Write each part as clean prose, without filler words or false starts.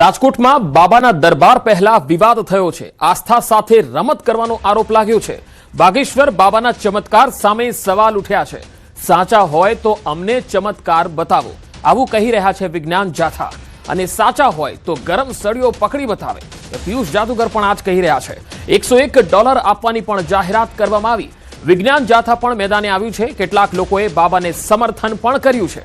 રાજકોટમાં બાબાના દરબાર પહેલા વિવાદ થયો છે। આસ્થા સાથે રમત કરવાનો આરોપ લાગ્યો છે। બાગેશ્વર બાબાના ચમત્કાર સામે સવાલ ઉઠ્યા છે। સાચા હોય તો અમને ચમત્કાર બતાવો, આવું કહી રહ્યા છે વિજ્ઞાન જાથા। અને સાચા હોય તો ગરમ સળીઓ પકડી બતાવે, પિયુષ જાદુગર પણ આ જ કહી રહ્યા છે। $101 આપવાની પણ જાહેરાત કરવામાં આવી। વિજ્ઞાન જાથા પણ મેદાને આવ્યું છે। કેટલાક લોકોએ બાબાને સમર્થન પણ કર્યું છે।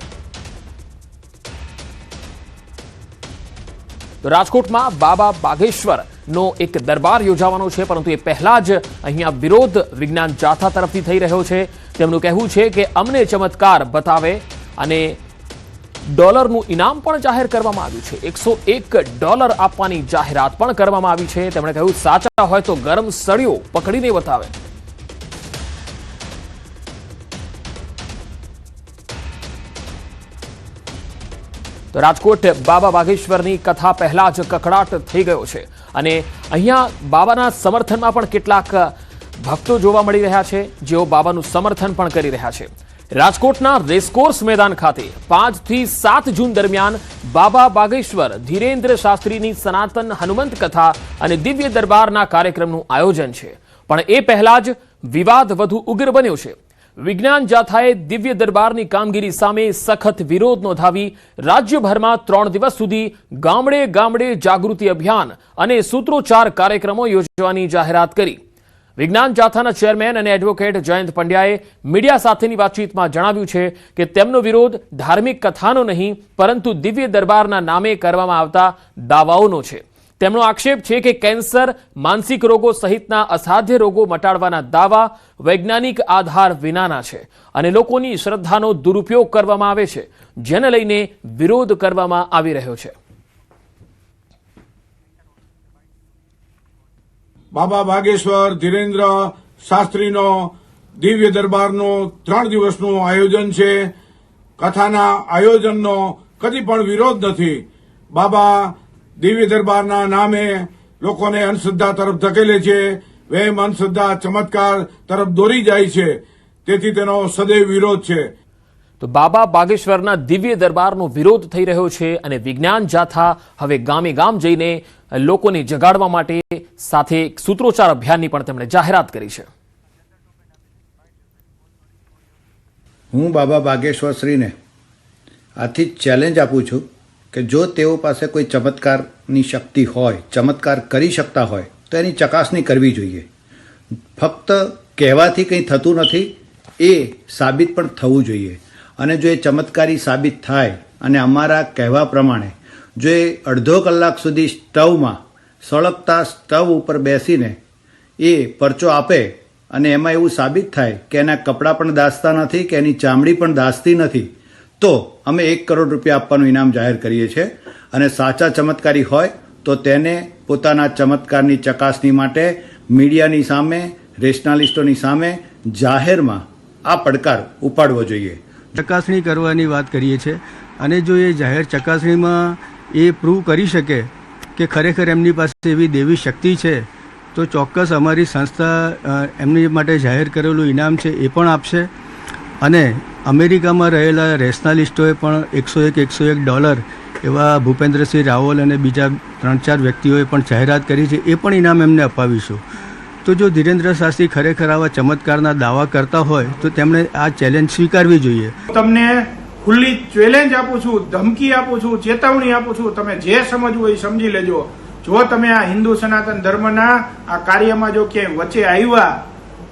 તો રાજકોટમાં બાબા બાગેશ્વરનો એક દરબાર યોજાવાનો છે, પરંતુ એ પહેલા જ અહીંયા વિરોધ વિજ્ઞાન જાથા તરફથી થઈ રહ્યો છે। તેમનું કહેવું છે કે અમને ચમત્કાર બતાવે અને ડોલરનું ઇનામ પણ જાહેર કરવામાં આવ્યું છે। $101 આપવાની જાહેરાત પણ કરવામાં આવી છે। તેમણે કહ્યું સાચા હોય તો ગરમ સળીઓ પકડીને બતાવે। તો રાજકોટ બાબા બાગેશ્વરની કથા પહેલા જ કકડાટ થઈ ગયો છે અને અહીંયા બાબાના સમર્થનમાં પણ કેટલાક ભક્તો જોવા મળી રહ્યા છે, જેઓ બાબાનું સમર્થન પણ કરી રહ્યા છે। રાજકોટના રેસકોર્સ મેદાન ખાતે 5 થી 7 જૂન દરમિયાન બાબા બાગેશ્વર ધીરેન્દ્ર શાસ્ત્રીની સનાતન હનુમંત કથા અને દિવ્ય દરબારના કાર્યક્રમનું આયોજન છે, પણ એ પહેલા જ વિવાદ વધુ ઉગ્ર બન્યો છે। વિજ્ઞાન જાથાએ દિવ્ય દરબારની કામગીરી સામે સખત વિરોધ નોંધાવી રાજ્યભરમાં 3 દિવસ સુધી ગામડે ગામડે જાગૃતિ અભિયાન અને સૂત્રોચ્ચાર કાર્યક્રમો યોજવાની જાહેરાત કરી। વિજ્ઞાન જાથાના ચેરમેન અને એડવોકેટ જયંત પંડ્યાએ મીડિયા સાથેની વાતચીતમાં જણાવ્યું છે કે તેમનો વિરોધ ધાર્મિક કથાનો નહીં, પરંતુ દિવ્ય દરબારના નામે કરવામાં આવતા દાવાઓનો છે। તેમનો આક્ષેપ છે કે કેન્સર, માનસિક રોગો સહિતના અસાધ્ય રોગો મટાડવાના દાવા વૈજ્ઞાનિક આધાર વિનાના છે અને લોકોની શ્રદ્ધાનો દુરુપયોગ કરવામાં આવે છે, જેને લઈને વિરોધ કરવામાં આવી રહ્યો છે। બાબા બાગેશ્વર ધીરેન્દ્ર શાસ્ત્રીનો દિવ્ય દરબારનો 3 દિવસનું આયોજન છે। કથાના આયોજનનો કદી પણ વિરોધ નથી। બાબા દિવ્ય દરબારના નામે લોકોને અંધશ્રદ્ધા તરફ ધકેલે છે, વહેમ, અંધશ્રદ્ધા, ચમત્કાર તરફ દોરી જાય છે, તેથી તેનો સદૈવ વિરોધ છે। તો બાબા બાગેશ્વરના દિવ્ય દરબારનો વિરોધ થઈ રહ્યો છે અને વિજ્ઞાન જાથા હવે ગામે ગામ જઈને લોકોને જગાડવા માટે સાથે સૂત્રોચ્ચાર અભિયાનની પણ તેમણે જાહેરાત કરી છે। હું બાબા બાગેશ્વર શ્રીને આથી ચેલેન્જ આપું છું કે જો તેઓ પાસે કોઈ ચમત્કારની શક્તિ હોય, ચમત્કાર કરી શકતા હોય તો એની ચકાસણી કરવી જોઈએ। ફક્ત કહેવાથી કંઈ થતું નથી, એ સાબિત પણ થવું જોઈએ। અને જો એ ચમત્કારી સાબિત થાય અને અમારા કહેવા પ્રમાણે જો એ અડધો કલાક સુધી સ્ટવમાં સળગતા સ્ટવ ઉપર બેસીને એ પરચો આપે અને એમાં એવું સાબિત થાય કે એના કપડાં પણ દાઝતા નથી કે એની ચામડી પણ દાઝતી નથી, તો અમે $1 કરોડ આપવાનું ઇનામ જાહેર કરીએ છીએ। અને સાચા ચમત્કારી હોય તો તેને પોતાના ચમત્કારની ચકાસણી માટે મીડિયાની સામે, રેશનાલિસ્ટોની સામે જાહેરમાં આ પડકાર ઉપાડવો જોઈએ। ચકાસણી કરવાની વાત કરીએ છીએ અને જો એ જાહેર ચકાસણીમાં એ પ્રૂવ કરી શકે કે ખરેખર એમની પાસે એવી દેવી શક્તિ છે, તો ચોક્કસ અમારી સંસ્થા એમની માટે જાહેર કરેલું ઇનામ છે એ પણ આપશે। અને અમેરિકામાં રહેલા રેશનાલિસ્ટોએ પણ $101 એવા ભૂપેન્દ્રસિંહ રાવલ અને બીજા 3-4 વ્યક્તિઓએ પણ જાહેરાત કરી છે, એ પણ ઇનામ એમને અપાવીશું। તો જો ધીરેન્દ્ર શાસ્ત્રી ખરેખર આવા ચમત્કારના દાવા કરતા હોય તો તેમણે આ ચેલેન્જ સ્વીકારવી જોઈએ। તમને ખુલ્લી ચેલેન્જ આપું છું, ધમકી આપું છું, ચેતવણી આપું છું, તમે જે સમજવું એ સમજી લેજો। જો તમે આ હિન્દુ સનાતન ધર્મના આ કાર્યમાં જો ક્યાંય વચ્ચે આવ્યા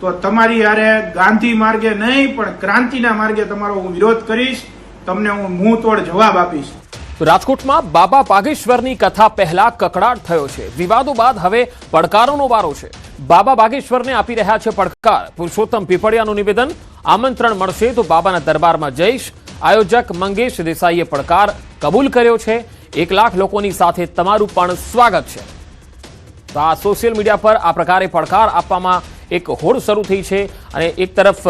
તો તમારી હારે ગાંધી માર્ગે નહીં પણ ક્રાંતિના માર્ગે તમારો હું વિરોધ કરીશ, તમને હું મુંહ તોડ જવાબ આપીશ। તો રાજકોટમાં બાબા બાગેશ્વરની કથા પહેલા કકડાટ થયો છે। વિવાદો બાદ હવે પડકારોનો વારો છે। બાબા બાગેશ્વરને આપી રહ્યા છે પડકાર। પુરુષોત્તમ પીપળિયાનું નિવેદન, આમંત્રણ મળશે તો બાબાના દરબારમાં જઈશ। આયોજક મંગેશ દેસાઈએ પડકાર કબૂલ કર્યો છે। 1 લાખ લોકોની સાથે તમારું પણ સ્વાગત છે। તો આ સોશિયલ મીડિયા પર આ પ્રકારે પડકાર આપવામાં એક હોડ શરૂ થઈ છે અને એક તરફ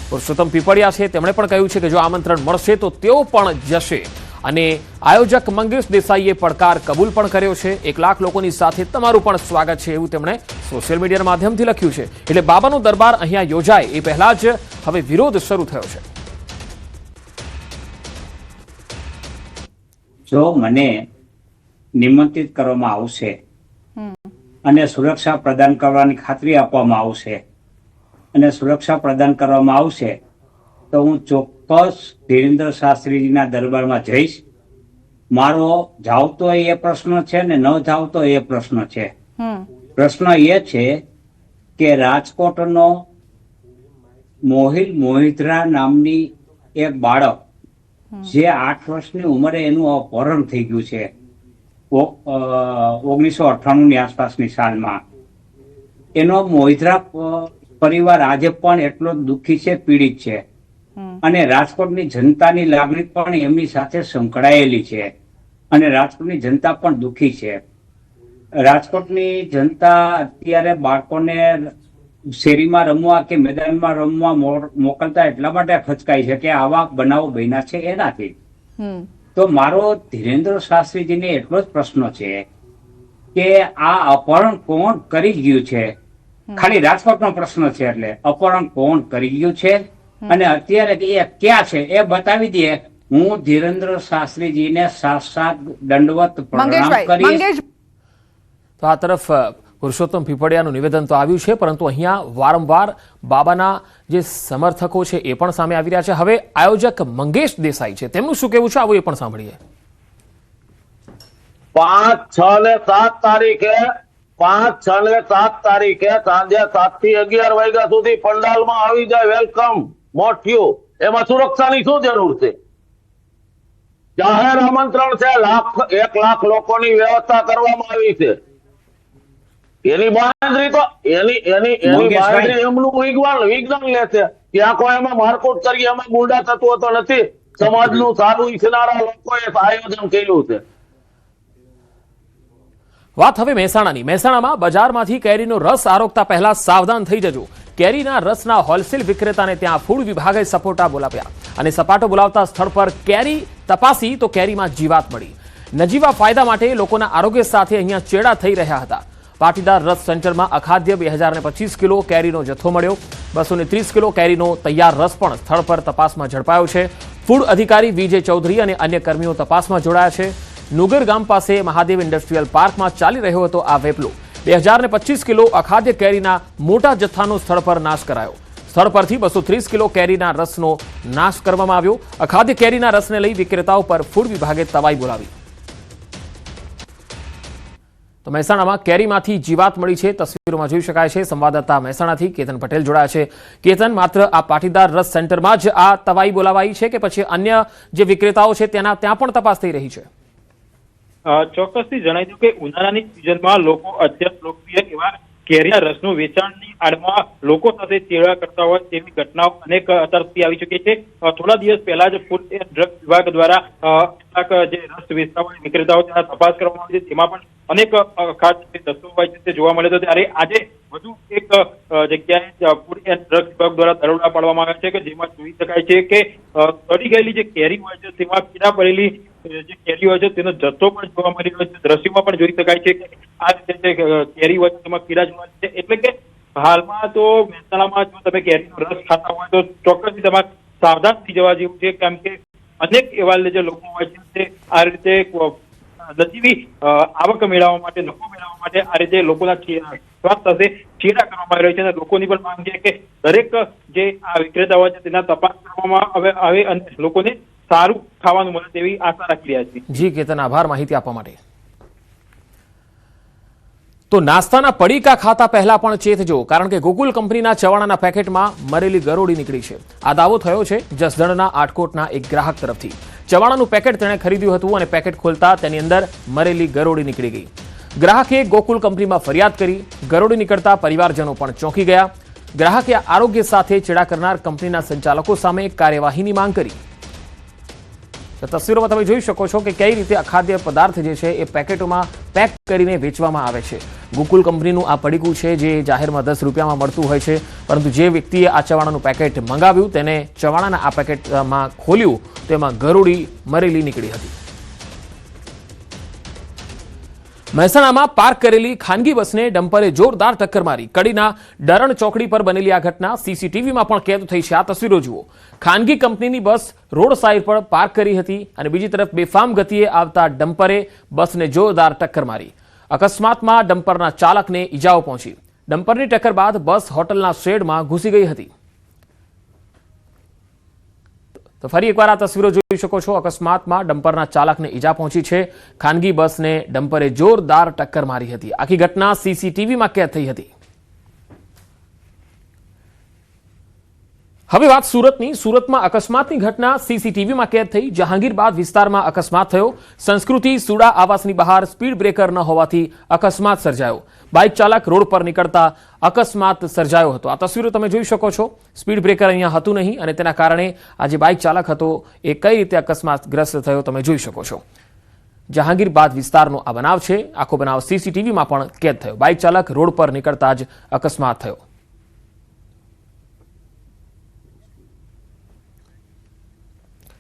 પુરુષોત્તમ પીપળિયા છે, તેમણે પણ કહ્યું છે કે જો આમંત્રણ મળશે તો તેઓ પણ જશે। અને આયોજક મંગેશ દેસાઈએ પડકાર કબૂલ પણ કર્યો છે। 1 લાખ લોકોની સાથે તમારું પણ સ્વાગત છે, એવું તેમણે સોશિયલ મીડિયાના માધ્યમથી લખ્યું છે। એટલે બાબાનો દરબાર અહીંયા યોજાય એ પહેલા જ હવે વિરોધ શરૂ થયો છે। જો મને નિમંત્રિત કરવામાં આવશે અને સુરક્ષા પ્રદાન કરવાની ખાતરી આપવામાં આવશે અને સુરક્ષા પ્રદાન કરવામાં આવશે તો હું ચોક્કસ ધીરેન્દ્ર શાસ્ત્રીજીના દરબારમાં જઈશ. મારો જાવતો એ પ્રશ્ન છે ને ન જાવતો એ પ્રશ્ન છે. પ્રશ્ન એ છે કે રાજકોટનો મોહિતરા નામની એક બાળક જે 8 વર્ષની ઉંમરે એનું અપહરણ થઈ ગયું છે 1998 ની આસપાસની સાલમાં. એનો મોહિતરા પરિવાર આજે પણ એટલો દુઃખી છે, પીડિત છે અને રાજકોટની જનતાની લાગણી પણ એમની સાથે સંકળાયેલી છે અને રાજકોટની જનતા પણ દુઃખી છે. રાજકોટની જનતા અત્યારે બાળકોને શેરીમાં રમવા કે મેદાનમાં રમવા મોકલતા એટલા માટે ખચકાય છે કે આવા બનાવો બન્યા છે એનાથી. તો મારો ધીરેન્દ્ર શાસ્ત્રીજીને એટલો જ પ્રશ્ન છે કે આ અપહરણ કોણ કરી ગયું છે. ખાલી રાજકોટનો પ્રશ્ન છે, એટલે અપહરણ કોણ કરી ગયું છે અને અત્યારે એ ક્યાં છે એ બતાવી દે. હું ધીરેન્દ્ર શાસ્ત્રીજીને સાક્ષાત દંડવત પ્રણામ કરીશ. તો આ તરફ પુરુષોત્તમ પીપળિયાનું નિવેદન તો આવ્યું છે, પરંતુ અહીંયા વારંવાર બાબાના જે સમર્થકો છે એ પણ સામે આવી રહ્યા છે. હવે આયોજક મંગેશ દેસાઈ છે, તેમનું શું કહેવું છે આવું એ પણ સાંભળીએ. 5, 6 ને 7 તારીખે સાંજે 7 થી 11 વાગ્યા સુધી પંડાલમાં આવી જાય. વેલકમ મોઠ્યું. એમાં સુરક્ષાની શું જરૂર છે? જાહેર આમંત્રણ છે. 1 લાખ લોકોની વ્યવસ્થા કરવામાં આવી છે. એની બાંધરી તો એની બાંધરી એમનું વિજ્ઞાન લે છે. ત્યાં કોઈ એમાં મારકુટ કરી એમાં ગુંડા તત્વો તો નથી. સમાજનું સારું ઈચ્છનારા લોકોએ આયોજન કર્યું છે. વાત હવે મહેસાણાની. મહેસાણામાં બજારમાંથી કેરીનો રસ આરોગતા પહેલા સાવધાન થઈ જજો. કેરીના રસના હોલસેલ વિક્રેતાને ત્યાં ફૂડ વિભાગે સપોટા બોલાવ્યા અને સપાટો બોલાવતા સ્થળ પર કેરી તપાસી તો કેરીમાં જીવાત મળી. નજીવા ફાયદા માટે લોકોના આરોગ્ય સાથે અહીંયા ચેડા થઈ રહ્યા હતા. પાટીદાર રસ સેન્ટરમાં અખાદ્ય 2025 કિલો કેરીનો જથ્થો મળ્યો. 230 કિલો કેરીનો તૈયાર રસ પણ સ્થળ પર તપાસમાં ઝડપાયો છે. ફૂડ અધિકારી વિજય ચૌધરી અને અન્ય કર્મીઓ તપાસમાં જોડાયા છે. નુગર ગામ પાસે મહાદેવ ઇન્ડસ્ટ્રીયલ પાર્કમાં ચાલી રહ્યો હતો આ વેપલો. 2025 કિલો અખાદ્ય કેરીના મોટા જથ્થાનો સ્થળ પર નાશ કરાયો. સ્થળ પરથી 230 કિલો કેરીના રસનો નાશ કરવામાં આવ્યો. અખાદ્ય કેરીના રસને લઈ વિક્રેતાઓ પર ફૂડ વિભાગે તવાઈ બોલાવી. તો મહેસાણામાં કેરીમાંથી જીવાત મળી છે, તસવીરોમાં જોઈ શકાય છે. સંવાદદાતા મહેસાણાથી કેતન પટેલ જોડાયા છે. કેતન, માત્ર આ પાટીદાર રસ સેન્ટરમાં જ આ તવાઈ બોલાવાઈ છે કે પછી અન્ય જે વિક્રેતાઓ છે ત્યાં પણ તપાસ થઈ રહી છે? ચોક્કસથી જણાવી દઉં કે ઉનાળાની સિઝનમાં લોકો અત્યંત લોકપ્રિય એવા કેરીના રસનું વેચાણની આડમાં લોકો સાથે ચેડા કરતા હોય તેવી ઘટનાઓ અનેક તરફથી આવી ચૂકી છે. થોડા દિવસ પહેલા જ ફૂડ એન્ડ ડ્રગ વિભાગ દ્વારા કેટલાક જે રસ વેચતા હોય વિક્રેતાઓ તેના તપાસ કરવામાં આવી છે. તેમાં પણ અનેક ખાસ તત્વો હોય છે તે જોવા મળે તો ત્યારે આજે વધુ એક જગ્યાએ ફૂડ એન્ડ ડ્રગ વિભાગ દ્વારા દરોડા પાડવામાં આવ્યા છે કે જેમાં જોઈ શકાય છે કે સડી ગયેલી જે કેરી હોય છે તેમાં પીડા પડેલી જે કેરી હોય છે તેનો જથ્થો પણ જોવા મળી રહ્યો છે. દ્રશ્યોમાં પણ જોઈ શકાય છે કે આ રીતે જે કેરી હોય છે તેમાં પીડા જોવા મળે છે. એટલે કે હાલમાં તો મહેસાણામાં જો તમે કેરીનો રસ ખાતા હોય તો ચોક્કસથી તમારે સાવધાન થઈ જવા જેવું છે, કેમ કે અનેક એવા જે લોકો હોય છે તે આ રીતે નજીવી આવક મેળવવા માટે, નફો મેળવવા માટે આ રીતે લોકોના સ્વાસ્થ્ય સાથે ચેડા કરવામાં આવી રહી છે અને લોકોની પણ માંગ છે કે દરેક જે આ વિક્રેતા હોય છે તેના તપાસ કરવામાં આવે અને લોકોને સારું ખાવાનું મળે તેવી આશા રાખી રહ્યા છીએ. જી કેતન, આભાર માહિતી આપવા માટે. તો નાસ્તાના પડીકા ખાતા પહેલા પણ ચેતજો, કારણ કે ગોકુલ કંપનીના ચવાણાના પેકેટમાં મરેલી ગરોળી નીકળી છે. આ દાવો થયો છે જસદણના આટકોટના એક ગ્રાહક તરફથી. ચવાણાનું પેકેટ તેણે ખરીદ્યું હતું અને પેકેટ ખોલતા તેની અંદર મરેલી ગરોળી નીકળી ગઈ. ગ્રાહકે ગોકુલ કંપનીમાં ફરિયાદ કરી. ગરોળી નીકળતા પરિવારજનો પણ ચોંકી ગયા. ગ્રાહકે આરોગ્ય સાથે ચેડા કરનાર કંપનીના સંચાલકો સામે કાર્યવાહીની માંગ કરી. તસવીરોમાં તમે જોઈ શકો છો કે કઈ રીતે અખાદ્ય પદાર્થ જે છે એ પેકેટોમાં પેક કરીને વેચવામાં આવે છે. ગોકુલ કંપનીનું આ પડીકું છે જે જાહેરમાં 10 રૂપિયામાં મળતું હોય છે, પરંતુ જે વ્યક્તિએ આ ચવાણાનું પેકેટ મંગાવ્યું તેને ચવાણાના આ પેકેટમાં ખોલ્યું તેમાં ગરોળી મરેલી નીકળી હતી. મહેસાણામાં પાર્ક કરેલી ખાનગી બસને ડમ્પરે જોરદાર ટક્કર મારી. કડીના ડરણ ચોકડી પર બનેલી આ ઘટના સીસીટીવીમાં પણ કેદ થઈ છે. આ તસવીરો જુઓ. ખાનગી કંપનીની બસ રોડ સાઈડ પર પાર્ક કરી હતી અને બીજી તરફ બેફામ ગતિએ આવતા ડમ્પરે બસને જોરદાર ટક્કર મારી. અકસ્માતમાં ડમ્પરના ચાલકને ઈજાઓ પહોંચી. ડમ્પરની ટક્કર બાદ બસ હોટલના શેડમાં ઘૂસી ગઈ હતી. તો ફરી એકવાર આ તસવીરો જોઈ શકો છો. અકસ્માતમાં ડમ્પરના ચાલકને ઈજા પહોંચી છે. ખાનગી બસને ડમ્પરે જોરદાર ટક્કર મારી હતી. આખી ઘટના સીસીટીવીમાં કેદ થઈ હતી. હવે વાત સુરતની. સુરતમાં અકસ્માતની ઘટના સીસીટીવીમાં કેદ થઈ. જહાંગીરબાદ વિસ્તારમાં અકસ્માત થયો. સંસ્કૃતિ સુડા આવાસની બહાર સ્પીડ બ્રેકર ન હોવાથી અકસ્માત સર્જાયો. બાઇક ચાલક રોડ પર નીકળતા અકસ્માત સર્જાયો હતો. આ તસવીરો તમે જોઈ શકો છો. સ્પીડ બ્રેકર અહીંયા હતું નહીં અને તેના કારણે આ જે બાઇક ચાલક હતો એ કઈ રીતે અકસ્માતગ્રસ્ત થયો તમે જોઈ શકો છો. જહાંગીરબાદ વિસ્તારનો આ બનાવ છે. આખો બનાવ સીસીટીવીમાં પણ કેદ થયો. બાઇક ચાલક રોડ પર નીકળતા જ અકસ્માત થયો.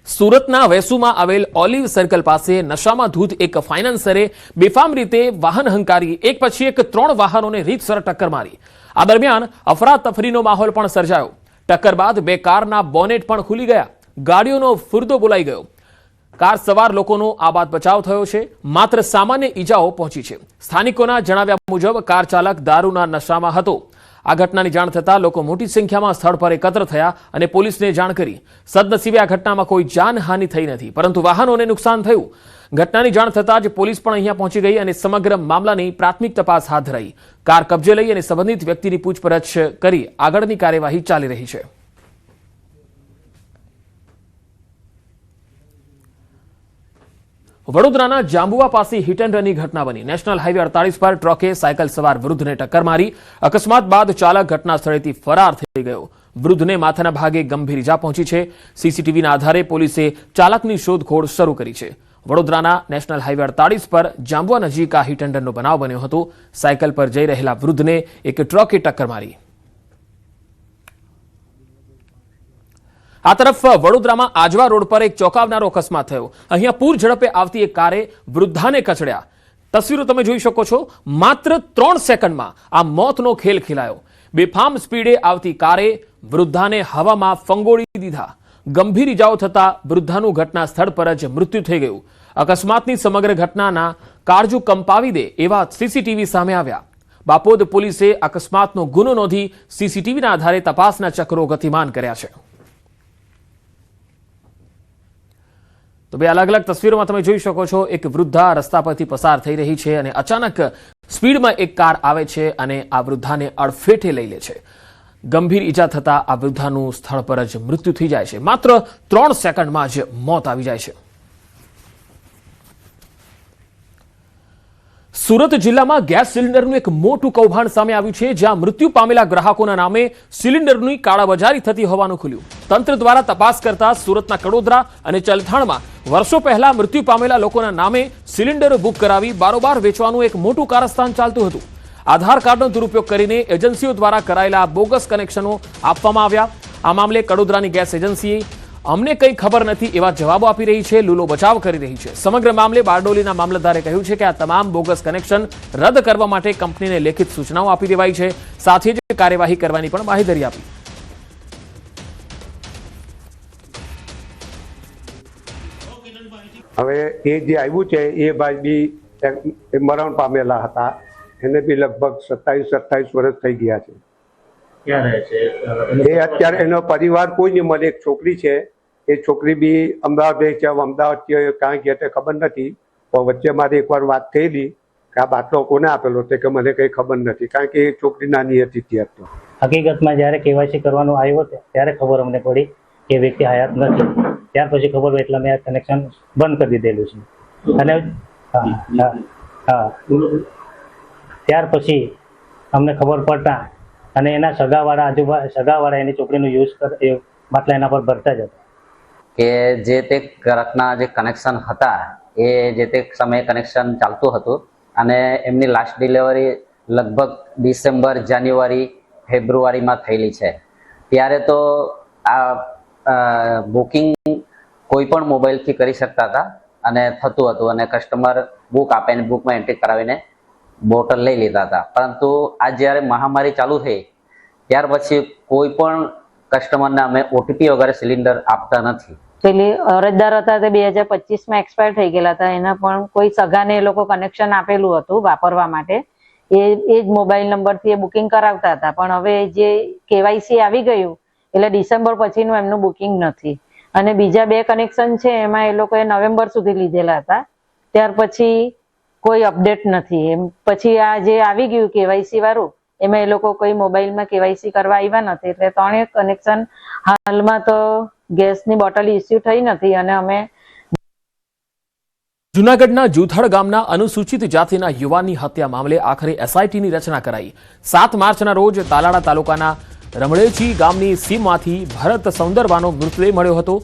સુરતના વેસુમાં આવેલ ઓલિવ સર્કલ પાસે નશામાં ધૂત એક ફાઇનાન્સરે બેફામ રીતે વાહન હંકારી એક પછી એક 3 વાહનોને રીતસર ટક્કર મારી. આ દરમિયાન અફરાતફરીનો માહોલ પણ સર્જાયો. ટક્કર બાદ 2 કારના બોનેટ પણ ખુલી ગયા. ગાડીઓનો ફુરદો બોલાઈ ગયો. કાર સવાર લોકોનો આબાદ બચાવ થયો છે. માત્ર સામાન્ય ઈજાઓ પહોંચી છે. સ્થાનિકોના જણાવ્યા મુજબ કાર ચાલક દારૂના નશામાં હતો. આ ઘટનાની જાણ થતાં લોકો મોટી સંખ્યામાં સ્થળ પર એકત્ર થયા અને પોલીસને જાણ કરી. સદનસીબે આ ઘટનામાં કોઈ જાનહાનિ થઈ નથી, પરંતુ વાહનોને નુકસાન થયું. ઘટનાની જાણ થતાં જ પોલીસ પણ અહીંયા પહોંચી ગઈ અને સમગ્ર મામલાની પ્રાથમિક તપાસ હાથ ધરાઈ. કાર કબજે લઈ અને સંબંધિત વ્યક્તિની પૂછપરછ કરી આગળની કાર્યવાહી ચાલી રહી છે. વડોદરાના જાંબુઆ પાસે હિટ એન્ડ રનની ઘટના બની. નેશનલ હાઈવે 48 પર ટ્રકે સાયકલ સવાર વૃદ્ધને ટક્કર મારી. અકસ્માત બાદ ચાલક ઘટના સ્થળેથી ફરાર થઈ ગયો. વૃદ્ધને માથાના ભાગે ગંભીર ઈજા પહોંચી છે. સીસીટીવીના આધારે પોલીસે ચાલકની શોધખોળ શરૂ કરી છે. વડોદરાના નેશનલ હાઈવે 48 પર જાંબુઆ નજીક આ હિટ એન્ડ રનનો બનાવ બન્યો હતો. સાયકલ પર જઈ રહેલા વૃદ્ધને એક ટ્રકે ટક્કર મારી. આ તરફ વડોદરામાં આજવા રોડ પર એક ચોંકાવનારો અકસ્માત થયો. અહીંયા પૂર ઝડપે આવતી એક કારે વૃદ્ધાને કચડ્યા. તસવીરો તમે જોઈ શકો છો. માત્ર 3 સેકન્ડમાં આ મોતનો ખેલ ખેલાયો. બેફામ સ્પીડે આવતી કારે વૃદ્ધાને હવામાં ફંગોળી દીધા. ગંભીર ઈજાઓ થતા વૃદ્ધાનું ઘટના સ્થળ પર જ મૃત્યુ થઈ ગયું. અકસ્માતની સમગ્ર ઘટનાના કાળજુ કંપાવી દે એવા સીસીટીવી સામે આવ્યા. બાપોદ પોલીસે અકસ્માતનો ગુનો નોંધી સીસીટીવીના આધારે તપાસના ચક્રો ગતિમાન કર્યા છે. તો 2 અલગ અલગ તસવીરોમાં તમે જોઈ શકો છો. એક વૃદ્ધા રસ્તા પરથી પસાર થઈ રહી છે અને અચાનક સ્પીડમાં એક કાર આવે છે અને આ વૃદ્ધાને અડફેટે લઈ લે છે. ગંભીર ઈજા થતા આ વૃદ્ધાનું સ્થળ પર જ મૃત્યુ થઈ જાય છે. માત્ર 3 સેકન્ડમાં જ મોત આવી જાય છે. સુરત જિલ્લામાં ગેસ સિલિન્ડરનું એક મોટું કૌભાંડ સામે આવ્યું છે, જ્યાં મૃત્યુ પામેલા ગ્રાહકોના નામે સિલિન્ડરની કાળાબજારી થતી હોવાનું ખુલ્યું. તંત્ર દ્વારા તપાસ કરતા સુરતના કડોદરા અને ચલથાણમાં વર્ષો પહેલા મૃત્યુ પામેલા લોકોના નામે સિલિન્ડરો બુક કરાવી બારોબાર વેચવાનું એક મોટું કારસ્તાન ચાલતું હતું. આધાર કાર્ડનો દુરુપયોગ કરીને એજન્સીઓ દ્વારા કરાયેલા બોગસ કનેક્શનો આપવામાં આવ્યા. આ મામલે કડોદરાની ગેસ એજન્સીએ અમને કંઈ ખબર નથી એવા જવાબો આપી રહી છે, લૂલો બચાવ કરી રહી છે. સમગ્ર મામલે બારડોલીના મામલતદારે કહ્યું છે કે આ તમામ બોગસ કનેક્શન રદ કરવા માટે કંપનીને લેખિત સૂચનાઓ આપી દેવાઈ છે. સાથે જ કાર્યવાહી કરવાની પણ બાંહેધરી આપી. હવે એ જે આવ્યું છે એ ભાઈ બી મરણ પામેલા હતા. એને બી લગભગ 27-28 વર્ષ થઈ ગયા છે. એ અત્યારે એનો પરિવાર કોઈ નહીં મળે. એક છોકરી છે, એ છોકરી બી અમદાવાદ રહે છે. અમદાવાદ ક્યાં ગયા તે ખબર નથી, પણ વચ્ચે મારી એકવાર વાત થયેલી કે આ બાટલો કોને આપેલો તે કે મને કંઈ ખબર નથી, કારણ કે એ છોકરી નાની હતી ત્યાર. તો હકીકતમાં જ્યારે કેવાયસી કરવાનું આવ્યો ત્યારે ખબર અમને પડી કે વ્યક્તિ હયાત નથી. ત્યાર પછી ખબર હોય એટલે મેં આ કનેક્શન બંધ કરી દીધેલું છે. અને ત્યાર પછી અમને ખબર પડતા અને એના સગાવાળા એની છોકરીનું યુઝ કરે માટલા એના પર ભરતા જ હતા. કે જે તે ઘરના જે કનેક્શન હતા એ જે તે સમયે કનેક્શન ચાલતું હતું અને એમની લાસ્ટ ડિલિવરી લગભગ ડિસેમ્બર, જાન્યુઆરી, ફેબ્રુઆરીમાં થયેલી છે. ત્યારે તો આ બુકિંગ કોઈ પણ મોબાઈલથી કરી શકતા હતા અને થતું હતું અને કસ્ટમર બુક આપે અને બુકમાં એન્ટ્રી કરાવીને બોટલ લઈ લેતા હતા. પરંતુ આ જ્યારે મહામારી ચાલુ થઈ ત્યાર પછી કોઈ પણ કસ્ટમરને અમે ઓટીપી વગેરે સિલિન્ડર આપતા નથી. પેલી અરજદાર હતા તે 2025માં એક્સપાયર થઈ ગયેલા હતા. એના પણ કોઈ સગાને એ લોકો કનેક્શન આપેલું હતું વાપરવા માટે. એ જ મોબાઈલ નંબરથી એ બુકિંગ કરાવતા હતા. પણ હવે જે કેવાયસી આવી ગયું એટલે ડિસેમ્બર પછીનું એમનું બુકિંગ નથી. અને બીજા 2 કનેક્શન છે એમાં એ લોકોએ નવેમ્બર સુધી લીધેલા હતા. ત્યાર પછી કોઈ અપડેટ નથી. એમ પછી આ જે આવી ગયું કેવાયસી વાળું એમાં એ લોકો કોઈ મોબાઈલમાં કેવાયસી કરવા આવ્યા નથી. એટલે 3 કનેક્શન હાલમાં તો ગેસની બોટલ ઇસ્યુ થઈ નથી. અને અમે જૂનાગઢના જૂથડ ગામના અનુસૂચિત જાતિના યુવાનની હત્યા મામલે આખરે એસઆઈટીની રચના કરાઈ. 7 માર્ચના રોજ તાલાળા તાલુકાના રમણેજી ગામની સીમમાંથી ભરત સૌંદરવાનો મૃતદેહ મળ્યો હતો.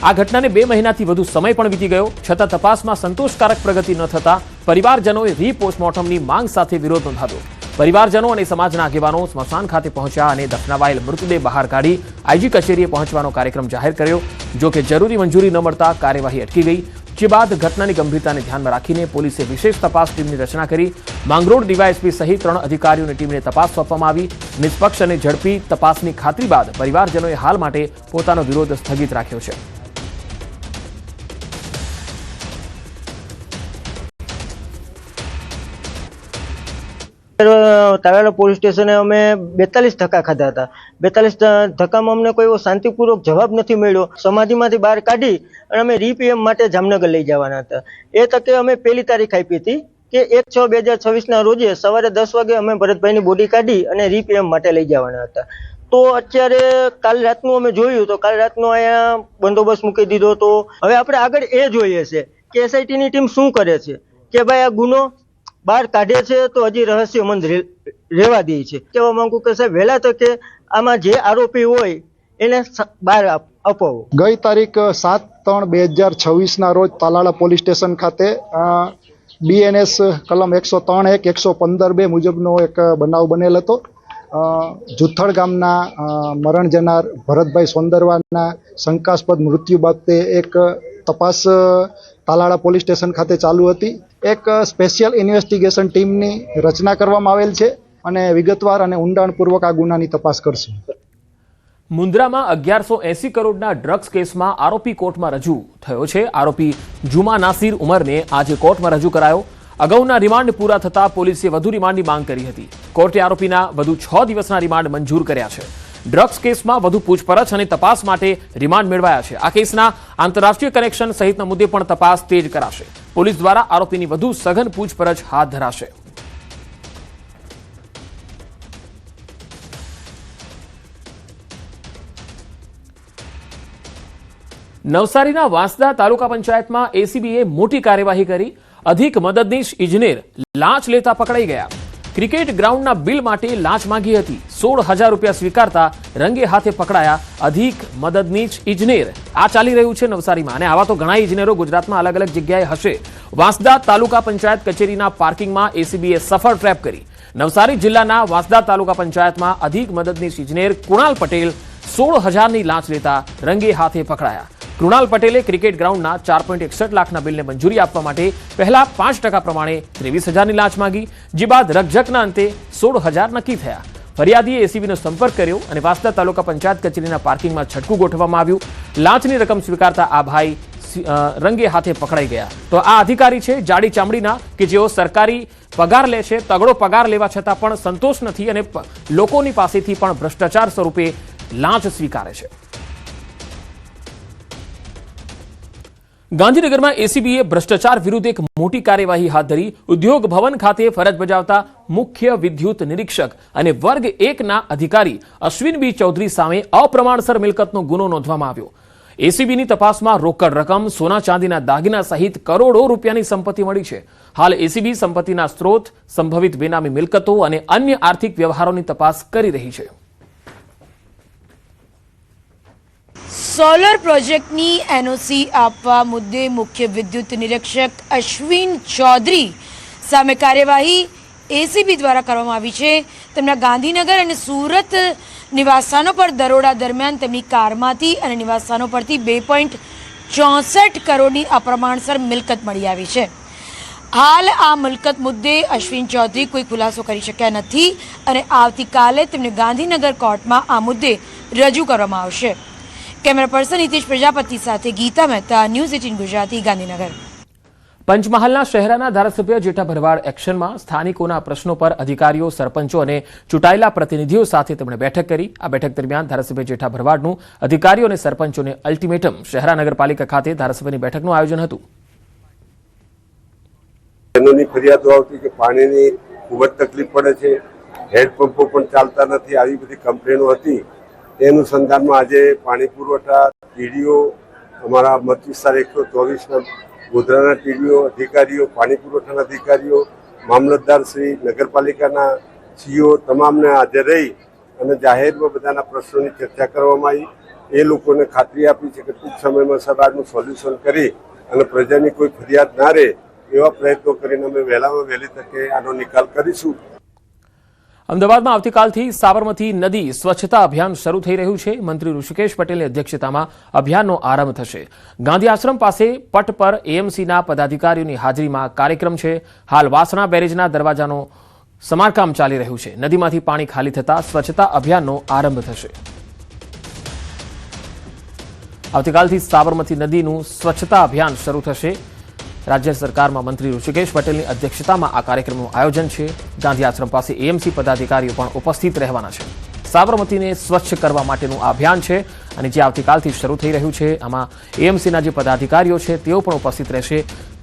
આ ઘટનાને 2 મહિનાથી વધુ સમય પણ વીતી ગયો છતાં તપાસમાં સંતોષકારક પ્રગતિ ન થતા પરિવારજનોએ રીપોસ્ટમોર્ટમની માંગ સાથે વિરોધ નોંધાવ્યો. પરિવારજનો અને સમાજના આગેવાનો સ્મશાન ખાતે પહોંચ્યા અને દફનાવાયેલ મૃતદેહ બહાર કાઢી આઈજી કચેરીએ પહોંચવાનો કાર્યક્રમ જાહેર કર્યો. જો કે જરૂરી મંજૂરી ન મળતા કાર્યવાહી અટકી ગઈ. જે બાદ ઘટનાની ગંભીરતાને ધ્યાનમાં રાખીને પોલીસે વિશેષ તપાસ ટીમની રચના કરી. માંગરોળ ડીવાયએસપી સહિત 3 અધિકારીઓની ટીમને તપાસ સોંપવામાં આવી. નિષ્પક્ષ અને ઝડપી તપાસની ખાતરી બાદ પરિવારજનોએ હાલ માટે પોતાનો વિરોધ સ્થગિત રાખ્યો છે. તાલાળા પોલીસ સ્ટેશને અમે 42 ધક્કા ખાધા હતા. 42 ધક્કામાં અમને કોઈ એવો શાંતિપૂર્વક જવાબ નથી મળ્યો. સમાધિમાંથી બહાર કાઢી અને અમે રીપીએમ માટે જામનગર લઈ જવાના હતા. એ તકે અમે 1 તારીખ આપી હતી કે 1/6/2026ના રોજે સવારે 10 વાગે અમે ભરતભાઈની બોડી કાઢી અને રીપીએમ માટે લઈ જવાના હતા. તો અત્યારે કાલ રાતનું અમે જોયું તો કાલ રાતનો અહીંયા બંદોબસ્ત મૂકી દીધો. તો હવે આપણે આગળ એ જોઈએ છે કે એસઆઈટીની ટીમ શું કરે છે કે ભાઈ આ ગુનો બહાર કાઢે છે તો હજી રહસ્યમંદ રહેવા દે છે. કહેવા માંગુ કે સાહેબ વહેલા તકે આમાં જે આરોપી હોય એને બહાર અપાવો. ગઈ તારીખ 7/3/2026ના રોજ તાલાળા પોલીસ સ્ટેશન ખાતે BNS કલમ 103(1) 115(2) મુજબનો એક બનાવ બનેલ હતો. જુથડ ગામના મરણ જનાર ભરતભાઈ સોંદરવાના શંકાસ્પદ મૃત્યુ બાબતે એક તપાસ તાલાળા પોલીસ સ્ટેશન ખાતે ચાલુ હતી. એક સ્પેશિયલ ઇન્વેસ્ટિગેશન ટીમની રચના કરવામાં આવેલ છે અને વિગતવાર અને ઊંડાણપૂર્વક આ ગુનાની તપાસ કરશે. મુન્દ્રામાં 1180 કરોડના ડ્રગ્સ કેસમાં આરોપી કોર્ટમાં રજૂ થયો છે. આરોપી જુમા નાસિર ઉમરને આજે કોર્ટમાં રજૂ કરાયો. અગાઉના રિમાન્ડ પૂરા થતા પોલીસે વધુ રિમાન્ડની માંગ કરી હતી. કોર્ટે આરોપીના વધુ 6 દિવસના રિમાન્ડ મંજૂર કર્યા છે. ડ્રગ્સ કેસમાં વધુ પૂછપરછ અને તપાસ માટે રિમાન્ડ મેળવાયા છે. આ કેસના આંતરરાષ્ટ્રીય કનેક્શન સહિતના મુદ્દે પણ તપાસ તેજ કરાશે. પોલીસ દ્વારા આરોપીની વધુ સઘન પૂછપરછ હાથ ધરાશે. નવસારીના વાંસદા તાલુકા પંચાયતમાં એસીબીએ મોટી કાર્યવાહી કરી. અધિક મદદનીશ ઇજનેર લાંચ લેતા પકડાઈ ગયા. ક્રિકેટ ગ્રાઉન્ડના બિલ માટે લાંચ માંગી હતી. 16,000 રૂપિયા સ્વીકારતા રંગે હાથે પકડાયા અધિક મદદનીશ ઇજનેર. આ ચાલી રહ્યું છે નવસારીમાં અને આવા તો ઘણા ઇજનેરો ગુજરાતમાં અલગ અલગ જગ્યાએ હશે. વાંસદા તાલુકા પંચાયત કચેરીના પાર્કિંગમાં એસીબીએ સફળ ટ્રેપ કરી. નવસારી જિલ્લાના વાંસદા તાલુકા પંચાયતમાં અધિક મદદનીશ ઇજનેર કુણાલ પટેલ 16,000ની લાંચ લેતા રંગે હાથે પકડાયા. કૃણાલ પટેલે ક્રિકેટ ગ્રાઉન્ડના 4.61 લાખના બિલને મંજૂરી આપવા માટે પહેલા 5% પ્રમાણે 23,000ની લાંચ માંગી. જે બાદ રકઝકના અંતે 16,000 નક્કી થયા. ફરિયાદીએ એસીબીનો સંપર્ક કર્યો અને વાંસદા તાલુકા પંચાયત કચેરીના પાર્કિંગમાં છટકું ગોઠવવામાં આવ્યું. લાંચની રકમ સ્વીકારતા આ ભાઈ રંગે હાથે પકડાઈ ગયા. તો આ અધિકારી છે જાડી ચામડીના કે જેઓ સરકારી પગાર લે છે. તગડો પગાર લેવા છતાં પણ સંતોષ નથી અને લોકોની પાસેથી પણ ભ્રષ્ટાચાર સ્વરૂપે લાંચ સ્વીકારે છે. ગાંધીનગરમાં એસીબીએ ભ્રષ્ટાચાર વિરુદ્ધ એક મોટી કાર્યવાહી હાથ ધરી. ઉદ્યોગ ભવન ખાતે ફરજ બજાવતા મુખ્ય વિદ્યુત નિરીક્ષક અને વર્ગ 1ના અધિકારી અશ્વિન બી ચૌધરી સામે અપ્રમાણસર મિલકતનો ગુનો નોંધવામાં આવ્યો. એસીબીની તપાસમાં રોકડ રકમ, સોના ચાંદીના દાગીના સહિત કરોડો રૂપિયાની સંપત્તિ મળી છે. હાલ એસીબી સંપત્તિના સ્ત્રોત, સંભવિત બેનામી મિલકતો અને અન્ય આર્થિક વ્યવહારોની તપાસ કરી રહી છે. સોલર પ્રોજેક્ટની એનઓસી આપવા મુદ્દે મુખ્ય વિદ્યુત નિરીક્ષક અશ્વિન ચૌધરી સામે કાર્યવાહી એસીબી દ્વારા કરવામાં આવી છે. તેમના ગાંધીનગર અને સુરત નિવાસસ્થાનો પર દરોડા દરમિયાન તેમની કારમાંથી અને નિવાસસ્થાનો પરથી 64 કરોડની અપ્રમાણસર મિલકત મળી આવી છે. હાલ આ મિલકત મુદ્દે અશ્વિન ચૌધરી કોઈ ખુલાસો કરી શક્યા નથી અને આવતીકાલે તેમને ગાંધીનગર કોર્ટમાં આ મુદ્દે રજૂ કરવામાં આવશે. કેમેરા પર્સન હિતેશ પ્રજાપતિ સાથે ગીતા મહેતા, ન્યૂઝ 18 ગુજરાતી, ગાંધીનગર. પંચમહાલના શહેરાના ધારાસભ્ય જેઠા ભરવાડ એક્શનમાં સ્થાનિકોના પ્રશ્નો પર અધિકારીઓ, સરપંચો અને ચૂંટાયેલા પ્રતિનિધિઓ સાથે તેમણે બેઠક કરી. આ બેઠક દરમિયાન ધારાસભ્ય જેઠા ભરવાડનું અધિકારીઓ અને સરપંચોને અલ્ટિમેટમ. શહેરા નગરપાલિકા ખાતે ધારાસભ્યની બેઠકનું આયોજન હતું. એની ફરિયાદો આવતી કે પાણીની ખૂબ જ તકલીફ પડે છે, હેન્ડપંપો પણ ચાલતા નથી, આવી બધી કમ્પ્લેનો હતી. એ અનુસંધાનમાં આજે પાણી પુરવઠા ટીડીઓ, અમારા મત વિસ્તાર 124ના ગોધરાના ટીડીઓ, અધિકારીઓ, પાણી પુરવઠાના અધિકારીઓ, મામલતદાર શ્રી, નગરપાલિકાના સીઓ તમામને હાજર રહી અને જાહેરમાં બધાના પ્રશ્નોની ચર્ચા કરવામાં આવી. એ લોકોને ખાતરી આપી છે કે ટૂંક સમયમાં સાહેબ આનું સોલ્યુશન કરી અને પ્રજાની કોઈ ફરિયાદ ના રહે એવા પ્રયત્નો કરીને અમે વહેલામાં વહેલી તકે આનો નિકાલ કરીશું. અમદાવાદમાં આવતીકાલથી સાબરમતી નદી સ્વચ્છતા અભિયાન શરૂ થઈ રહ્યું છે. મંત્રી ઋષિકેશ પટેલની અધ્યક્ષતામાં અભિયાનનો આરંભ થશે. ગાંધી આશ્રમ પાસે પટ પર એએમસીના પદાધિકારીઓની હાજરીમાં કાર્યક્રમ છે. હાલ વાસણા બેરેજના દરવાજાનો સમારકામ ચાલી રહ્યું છે. નદીમાંથી પાણી ખાલી થતા સ્વચ્છતા અભિયાનનો આરંભ થશે. આવતીકાલથી સાબરમતી નદીનું સ્વચ્છતા અભિયાન શરૂ થશે. રાજ્ય સરકારમાં મંત્રી ઋષિકેશ પટેલની અધ્યક્ષતામાં આ કાર્યક્રમનું આયોજન છે. ગાંધી આશ્રમ પાસે એએમસી પદાધિકારીઓ પણ ઉપસ્થિત રહેવાના છે. સાબરમતીને સ્વચ્છ કરવા માટેનું આ અભિયાન છે અને જે આવતીકાલથી શરૂ થઈ રહ્યું છે. આમાં એએમસીના જે પદાધિકારીઓ છે તેઓ પણ ઉપસ્થિત રહેશે.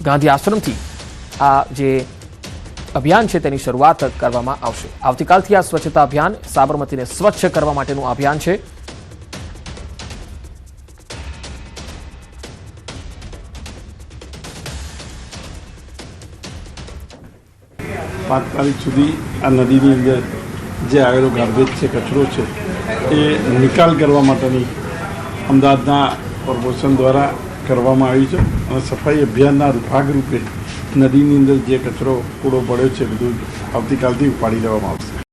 ગાંધી આશ્રમથી આ જે અભિયાન છે તેની શરૂઆત કરવામાં આવશે. આવતીકાલથી આ સ્વચ્છતા અભિયાન, સાબરમતીને સ્વચ્છ કરવા માટેનું અભિયાન છે. પાંચ તારીખ સુધી આ નદીની અંદર જે આવેલો ગાર્બેજ છે, કચરો છે, એ નિકાલ કરવા માટેની અમદાવાદના કોર્પોરેશન દ્વારા કરવામાં આવી છે અને સફાઈ અભિયાનના ભાગરૂપે નદીની અંદર જે કચરો કૂડો પડ્યો છે બધું આવતીકાલથી ઉપાડી લેવામાં આવશે.